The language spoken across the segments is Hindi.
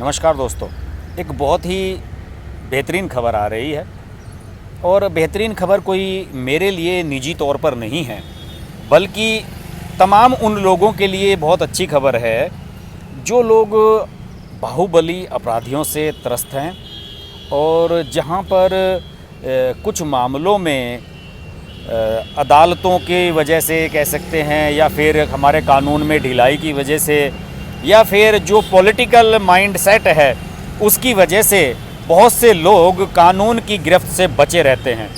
नमस्कार दोस्तों, एक बहुत ही बेहतरीन खबर आ रही है और बेहतरीन खबर कोई मेरे लिए निजी तौर पर नहीं है, बल्कि तमाम उन लोगों के लिए बहुत अच्छी खबर है जो लोग बाहुबली अपराधियों से त्रस्त हैं और जहां पर कुछ मामलों में अदालतों की वजह से कह सकते हैं या फिर हमारे कानून में ढिलाई की वजह से या फिर जो पॉलिटिकल माइंडसेट है उसकी वजह से बहुत से लोग कानून की गिरफ्त से बचे रहते हैं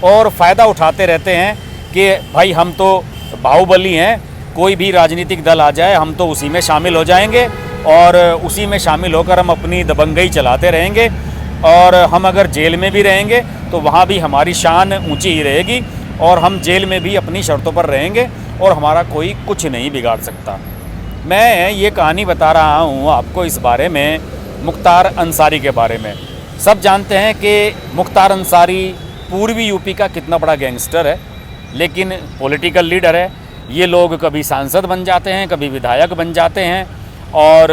और फ़ायदा उठाते रहते हैं कि भाई हम तो बाहुबली हैं, कोई भी राजनीतिक दल आ जाए हम तो उसी में शामिल हो जाएंगे और उसी में शामिल होकर हम अपनी दबंगई चलाते रहेंगे और हम अगर जेल में भी रहेंगे तो वहाँ भी हमारी शान ऊंची ही रहेगी और हम जेल में भी अपनी शर्तों पर रहेंगे और हमारा कोई कुछ नहीं बिगाड़ सकता। मैं ये कहानी बता रहा हूँ आपको इस बारे में, मुख्तार अंसारी के बारे में। सब जानते हैं कि मुख्तार अंसारी पूर्वी यूपी का कितना बड़ा गैंगस्टर है, लेकिन पॉलिटिकल लीडर है। ये लोग कभी सांसद बन जाते हैं, कभी विधायक बन जाते हैं और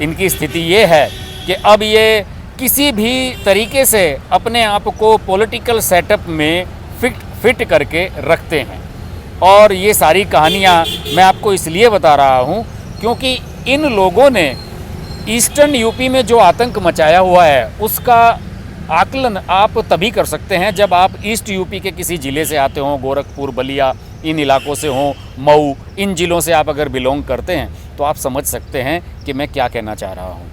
इनकी स्थिति ये है कि अब ये किसी भी तरीके से अपने आप को पॉलिटिकल सेटअप में फिट करके रखते हैं। और ये सारी कहानियाँ मैं आपको इसलिए बता रहा हूँ क्योंकि इन लोगों ने ईस्टर्न यूपी में जो आतंक मचाया हुआ है उसका आकलन आप तभी कर सकते हैं जब आप ईस्ट यूपी के किसी ज़िले से आते हों, गोरखपुर, बलिया, इन इलाकों से हों, मऊ, इन ज़िलों से आप अगर बिलोंग करते हैं तो आप समझ सकते हैं कि मैं क्या कहना चाह रहा हूँ।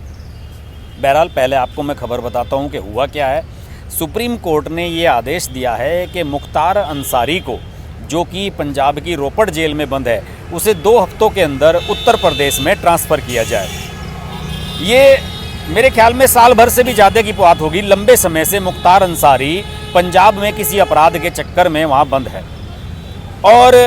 बहरहाल पहले आपको मैं खबर बताता हूँ कि हुआ क्या है। सुप्रीम कोर्ट ने ये आदेश दिया है कि मुख्तार अंसारी को, जो कि पंजाब की रोपड़ जेल में बंद है, उसे 2 हफ्तों के अंदर उत्तर प्रदेश में ट्रांसफ़र किया जाए। ये मेरे ख्याल में साल भर से भी ज़्यादा की बात होगी। लंबे समय से मुख्तार अंसारी पंजाब में किसी अपराध के चक्कर में वहाँ बंद है और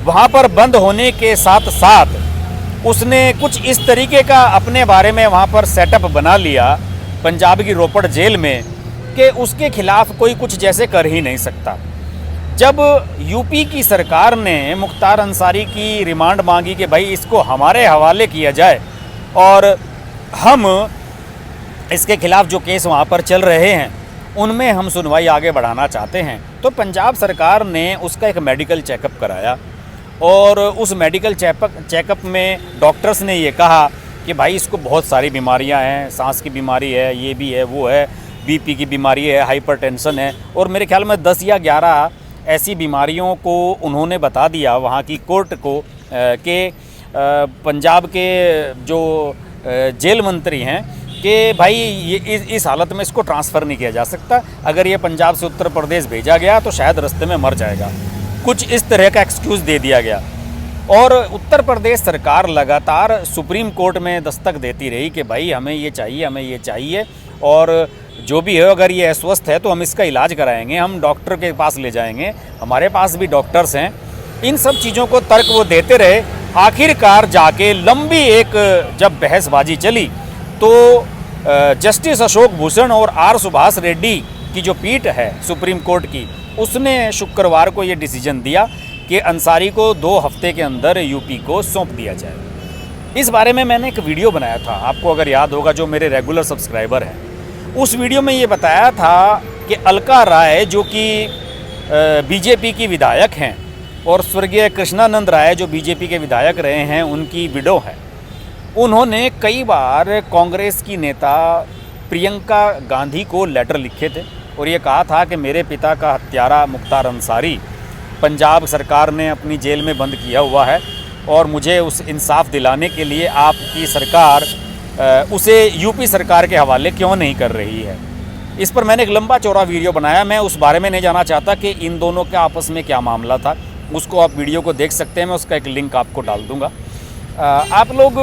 वहाँ पर बंद होने के साथ साथ उसने कुछ इस तरीके का अपने बारे में वहाँ पर सेटअप बना लिया पंजाब की रोपड़ जेल में कि उसके खिलाफ कोई कुछ जैसे कर ही नहीं सकता। जब यूपी की सरकार ने मुख्तार अंसारी की रिमांड मांगी कि भाई इसको हमारे हवाले किया जाए और हम इसके खिलाफ जो केस वहाँ पर चल रहे हैं उनमें हम सुनवाई आगे बढ़ाना चाहते हैं, तो पंजाब सरकार ने उसका एक मेडिकल चेकअप कराया और उस मेडिकल चेकअप में डॉक्टर्स ने ये कहा कि भाई इसको बहुत सारी बीमारियां हैं, सांस की बीमारी है, ये भी है, वो है, बीपी की बीमारी है, हाइपरटेंशन है और मेरे ख्याल में 10 या 11 ऐसी बीमारियों को उन्होंने बता दिया वहाँ की कोर्ट को कि पंजाब के जो जेल मंत्री हैं कि भाई ये इस हालत में इसको ट्रांसफ़र नहीं किया जा सकता, अगर ये पंजाब से उत्तर प्रदेश भेजा गया तो शायद रास्ते में मर जाएगा। कुछ इस तरह का एक्सक्यूज़ दे दिया गया और उत्तर प्रदेश सरकार लगातार सुप्रीम कोर्ट में दस्तक देती रही कि भाई हमें ये चाहिए, हमें ये चाहिए और जो भी है अगर ये अस्वस्थ है तो हम इसका इलाज कराएंगे, हम डॉक्टर के पास ले जाएंगे, हमारे पास भी डॉक्टर्स हैं। इन सब चीज़ों को तर्क वो देते रहे। आखिरकार जाके लंबी एक जब बहसबाजी चली तो जस्टिस अशोक भूषण और आर सुभाष रेड्डी की जो पीठ है सुप्रीम कोर्ट की, उसने शुक्रवार को ये डिसीजन दिया कि अंसारी को 2 हफ्ते के अंदर यूपी को सौंप दिया जाए। इस बारे में मैंने एक वीडियो बनाया था, आपको अगर याद होगा, जो मेरे रेगुलर सब्सक्राइबर हैं, उस वीडियो में ये बताया था कि अलका राय जो कि बीजेपी की विधायक हैं और स्वर्गीय कृष्णानंद राय जो बीजेपी के विधायक रहे हैं उनकी विडो है, उन्होंने कई बार कांग्रेस की नेता प्रियंका गांधी को लेटर लिखे थे और ये कहा था कि मेरे पिता का हत्यारा मुख्तार अंसारी पंजाब सरकार ने अपनी जेल में बंद किया हुआ है और मुझे उस इंसाफ दिलाने के लिए आपकी सरकार उसे यूपी सरकार के हवाले क्यों नहीं कर रही है। इस पर मैंने एक लंबा चौड़ा वीडियो बनाया। मैं उस बारे में नहीं जाना चाहता कि इन दोनों के आपस में क्या मामला था, उसको आप वीडियो को देख सकते हैं, मैं उसका एक लिंक आपको डाल दूँगा। आप लोग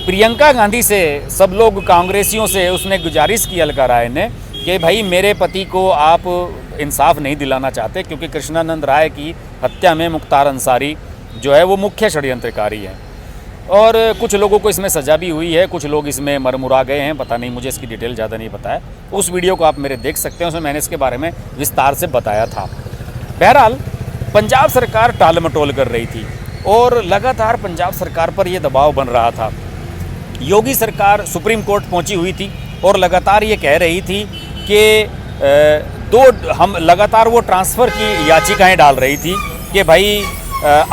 प्रियंका गांधी से, सब लोग कांग्रेसियों से उसने गुजारिश की अलका राय ने कि भाई मेरे पति को आप इंसाफ नहीं दिलाना चाहते क्योंकि कृष्णानंद राय की हत्या में मुख्तार अंसारी जो है वो मुख्य षड्यंत्रकारी है और कुछ लोगों को इसमें सज़ा भी हुई है, कुछ लोग इसमें मरमुरा गए हैं, पता नहीं, मुझे इसकी डिटेल ज़्यादा नहीं पता है। उस वीडियो को आप मेरे देख सकते हैं, उसमें मैंने इसके बारे में विस्तार से बताया था। बहरहाल पंजाब सरकार टाल मटोल कर रही थी और लगातार पंजाब सरकार पर यह दबाव बन रहा था योगी सरकार सुप्रीम कोर्ट पहुंची हुई थी और लगातार ये कह रही थी कि हम लगातार वो ट्रांसफ़र की याचिकाएं डाल रही थी कि भाई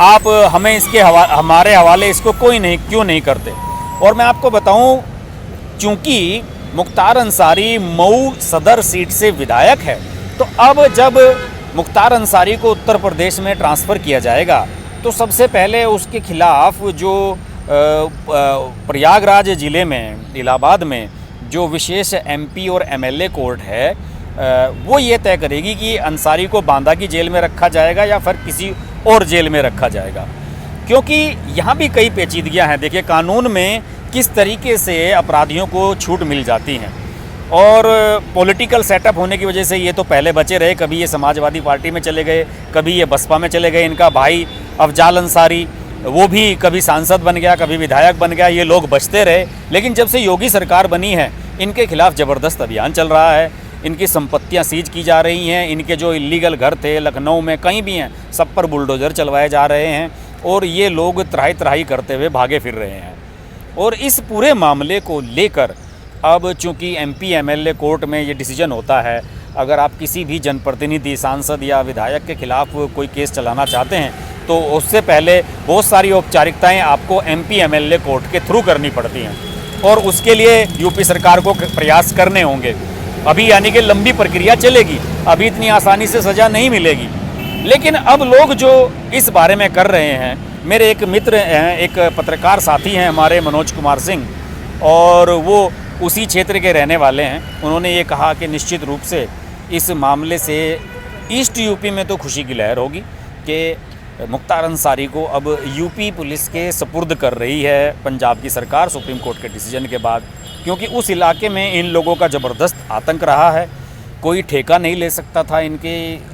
आप हमें इसके हमारे हवाले इसको क्यों नहीं करते। और मैं आपको बताऊं, चूंकि मुख्तार अंसारी मऊ सदर सीट से विधायक है, तो अब जब मुख्तार अंसारी को उत्तर प्रदेश में ट्रांसफ़र किया जाएगा तो सबसे पहले उसके खिलाफ जो प्रयागराज ज़िले में, इलाहाबाद में जो विशेष एमपी और एमएलए कोर्ट है, वो ये तय करेगी कि अंसारी को बांदा की जेल में रखा जाएगा या फिर किसी और जेल में रखा जाएगा। क्योंकि यहाँ भी कई पेचीदगियाँ हैं। देखिए, कानून में किस तरीके से अपराधियों को छूट मिल जाती हैं, और पॉलिटिकल सेटअप होने की वजह से ये तो पहले बचे रहे। कभी ये समाजवादी पार्टी में चले गए, कभी ये बसपा में चले गए। इनका भाई अफजाल अंसारी, वो भी कभी सांसद बन गया, कभी विधायक बन गया। ये लोग बचते रहे। लेकिन जब से योगी सरकार बनी है, इनके खिलाफ ज़बरदस्त अभियान चल रहा है। इनकी संपत्तियां सीज की जा रही हैं। इनके जो इलीगल घर थे लखनऊ में, कहीं भी हैं, सब पर बुलडोज़र चलवाए जा रहे हैं और ये लोग त्राही त्राही करते हुए भागे फिर रहे हैं। और इस पूरे मामले को लेकर अब चूंकि एमपी एमएलए कोर्ट में ये डिसीजन होता है, अगर आप किसी भी जनप्रतिनिधि, सांसद या विधायक के खिलाफ कोई केस चलाना चाहते हैं तो उससे पहले बहुत सारी औपचारिकताएं आपको एमपी एमएलए कोर्ट के थ्रू करनी पड़ती हैं, और उसके लिए यूपी सरकार को प्रयास करने होंगे। अभी यानी कि लंबी प्रक्रिया चलेगी, अभी इतनी आसानी से सज़ा नहीं मिलेगी। लेकिन अब लोग जो इस बारे में कर रहे हैं, मेरे एक मित्र हैं, एक पत्रकार साथी हैं हमारे, मनोज कुमार सिंह, और वो उसी क्षेत्र के रहने वाले हैं। उन्होंने ये कहा कि निश्चित रूप से इस मामले से ईस्ट यूपी में तो खुशी की लहर होगी कि मुख्तार अंसारी को अब यूपी पुलिस के सपुर्द कर रही है पंजाब की सरकार सुप्रीम कोर्ट के डिसीजन के बाद। क्योंकि उस इलाके में इन लोगों का ज़बरदस्त आतंक रहा है। कोई ठेका नहीं ले सकता था इनके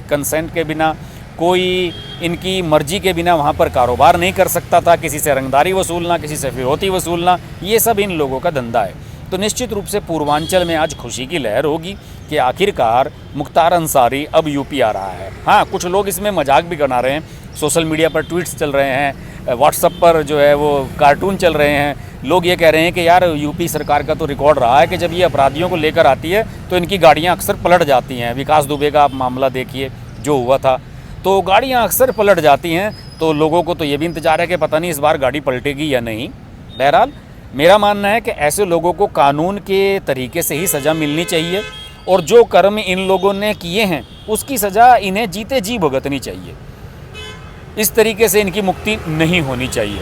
कंसेंट के बिना, कोई इनकी मर्जी के बिना वहाँ पर कारोबार नहीं कर सकता था। किसी से रंगदारी वसूलना, किसी से फिरौती वसूलना, ये सब इन लोगों का धंधा है। तो निश्चित रूप से पूर्वांचल में आज खुशी की लहर होगी कि आखिरकार मुख्तार अंसारी अब यूपी आ रहा है। हाँ, कुछ लोग इसमें मजाक भी बना रहे हैं, सोशल मीडिया पर ट्वीट्स चल रहे हैं, व्हाट्सएप पर जो है वो कार्टून चल रहे हैं। लोग ये कह रहे हैं कि यार यूपी सरकार का तो रिकॉर्ड रहा है कि जब ये अपराधियों को लेकर आती है तो इनकी गाड़ियाँ अक्सर पलट जाती हैं। विकास दुबे का आप मामला देखिए जो हुआ था, तो गाड़ियाँ अक्सर पलट जाती हैं। तो लोगों को तो ये भी इंतजार है कि पता नहीं इस बार गाड़ी पलटेगी या नहीं। बहरहाल मेरा मानना है कि ऐसे लोगों को कानून के तरीके से ही सज़ा मिलनी चाहिए, और जो कर्म इन लोगों ने किए हैं उसकी सज़ा इन्हें जीते जी भुगतनी चाहिए। इस तरीके से इनकी मुक्ति नहीं होनी चाहिए।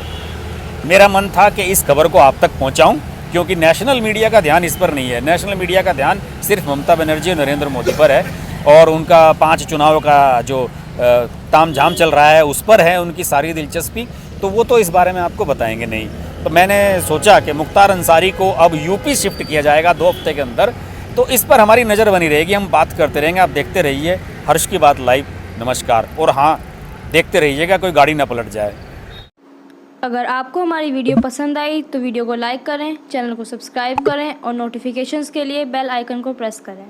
मेरा मन था कि इस खबर को आप तक पहुंचाऊं, क्योंकि नेशनल मीडिया का ध्यान इस पर नहीं है। नेशनल मीडिया का ध्यान सिर्फ ममता बनर्जी और नरेंद्र मोदी पर है, और उनका 5 चुनाव का जो तामझाम चल रहा है उस पर है उनकी सारी दिलचस्पी। तो वो तो इस बारे में आपको बताएंगे नहीं। तो मैंने सोचा कि मुख्तार अंसारी को अब यूपी शिफ्ट किया जाएगा 2 हफ्ते के अंदर, तो इस पर हमारी नज़र बनी रहेगी, हम बात करते रहेंगे। आप देखते रहिए हर्ष की बात लाइव। नमस्कार। और हाँ, देखते रहिएगा कोई गाड़ी ना पलट जाए। अगर आपको हमारी वीडियो पसंद आई तो वीडियो को लाइक करें, चैनल को सब्सक्राइब करें और नोटिफिकेशंस के लिए बेल आइकन को प्रेस करें।